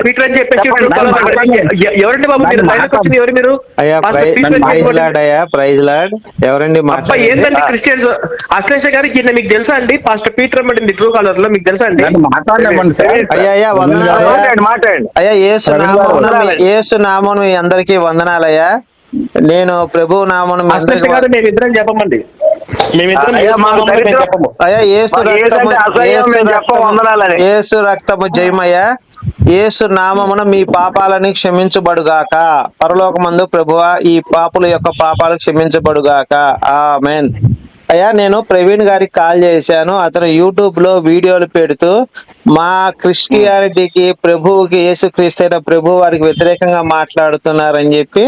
Peter అని చెప్పేసి ఎవరండి బాబు మీరు లైన్కి వచ్చింది? ఎవరు మీరు? ప్రైజ్ లార్డ్ ఎవరండి? ఏంటండి క్రిస్టియన్స్? అశ్లేష గారు మీకు తెలుసా అండి? పాస్టర్ పీటర్ అమ్మడింది ట్రూ కాలర్ లో, మీకు తెలుసా అండి? అయ్యా యేసు నామం మీ అందరికీ వందనాలయ్యా. నేను ప్రభు నామం మేమిద్దరం చెప్పమండి. యేసు రక్తము జయమయ్యా. యేసు నామమున మీ పాపాలని క్షమించబడుగాక. పరలోకమందు ప్రభువా ఈ పాపుల యొక్క పాపాలు క్షమించబడుగాక. ఆమేన్. అయ్యా, నేను ప్రవీణ్ గారికి కాల్ చేశాను. అతను యూట్యూబ్ లో వీడియోలు పెడుతూ మా క్రిస్టియానిటీకి, ప్రభువుకి, యేసుక్రీస్తు అయిన ప్రభు వారికి వ్యతిరేకంగా మాట్లాడుతున్నారని చెప్పి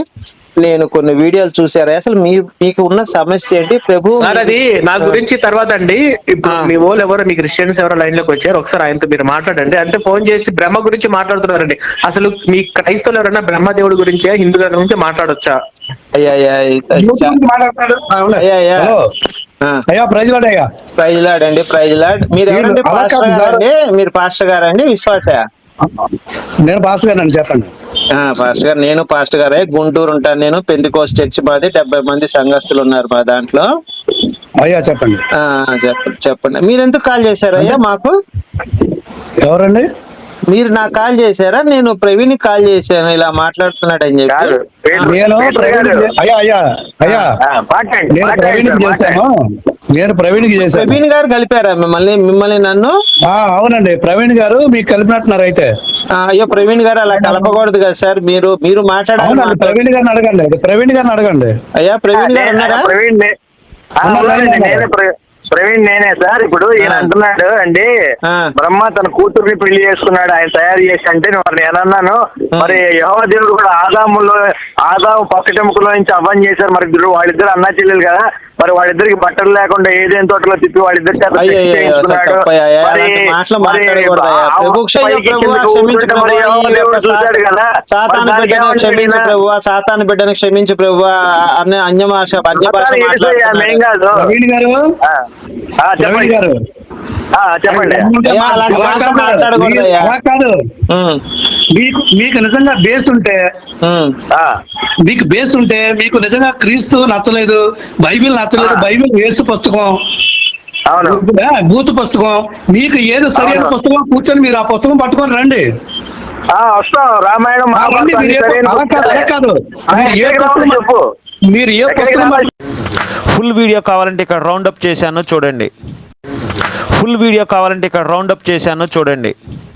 నేను కొన్ని వీడియోలు చూసారు. అసలు మీకు ఉన్న సమస్య ఏంటి? ప్రభు అది నా గురించి తర్వాత అండి. ఇప్పుడు మీ వాళ్ళు ఎవరో, మీ క్రిస్టియన్స్ ఎవరో లైన్ లోకి వచ్చారు, ఒకసారి ఆయనతో మీరు మాట్లాడండి. అంటే ఫోన్ చేసి బ్రహ్మ గురించి మాట్లాడుతున్నారండి. అసలు మీ క్రైస్తవులు ఎవరైనా బ్రహ్మదేవుడి గురించి, హిందూ గురించి మాట్లాడొచ్చా? ప్రైజ్ లార్డ్ అండి. Praise lord. మీరు ఎవరండి? పాస్టర్ గారండి? మీరు పాస్టర్ గారండి? విశ్వాస? నేను పాస్టర్ గారు, చెప్పండి. పాస్టర్ గారు, నేను పాస్టర్ గారే. గుంటూరు ఉంటాను నేను. పెంతెకోస్తు చర్చి మాది. 70 మంది సంఘస్థులు ఉన్నారు మా దాంట్లో. అయ్యా చెప్పండి. చెప్పండి. మీరు ఎందుకు కాల్ చేశారు అయ్యా మాకు? ఎవరండి? మీరు నాకు కాల్ చేశారా? నేను ప్రవీణ్ కాల్ చేశాను ఇలా మాట్లాడుతున్నాడు అని చెప్పి. నేను ప్రవీణ్కి చేశాను. ప్రవీణ్ గారు కలిపారా మిమ్మల్ని నన్ను? అవునండి, ప్రవీణ్ గారు మీకు కలిపినట్టున్నారు అయితే. అయ్యో ప్రవీణ్ గారు అలా కలపకూడదు కదా సార్. మీరు మాట్లాడాలి. ప్రవీణ్ గారిని అడగండి. ప్రవీణ్ గారిని అడగండి. అయ్యా ప్రవీణ్ గారు ఉన్నారా? ప్రవీణ్ నేనే సార్. ఇప్పుడు ఈయన అంటున్నాడు అండి, బ్రహ్మ తన కూతుర్ని పెళ్లి చేసుకున్నాడు ఆయన తయారు చేసి అంటే నేనన్నాను, మరి యెహోవా దేవుడు కూడా ఆదాము పక్కటెముకలో నుంచి అవ్వని చేశారు. మరి వాళ్ళిద్దరు అన్నా చెల్లెలు కదా, మరి వాళ్ళిద్దరికి బట్టలు లేకుండా ఏదైనా తోటలో తిప్పి వాళ్ళిద్దరు చూశాడు కదా. సాతాను బిడ్డను క్షమించు ప్రభువా అన్న అన్య భాష ఏం కాదు. చెప్పండి గారు, చెప్పండి. మీకు నిజంగా బేస్ ఉంటే మీకు నిజంగా క్రీస్తు నచ్చలేదు, బైబిల్ నచ్చలేదు, బైబిల్ యేసు పుస్తకం, బూతు పుస్తకం, మీకు ఏదో సరైన పుస్తకం కూర్చొని మీరు ఆ పుస్తకం పట్టుకొని రండి. వస్తాం. రామాయణం కాదు, మీరు ఏ పుస్తకం. ఫుల్ వీడియో కావాలంటే ఇక్కడ రౌండప్ చేశాను చూడండి.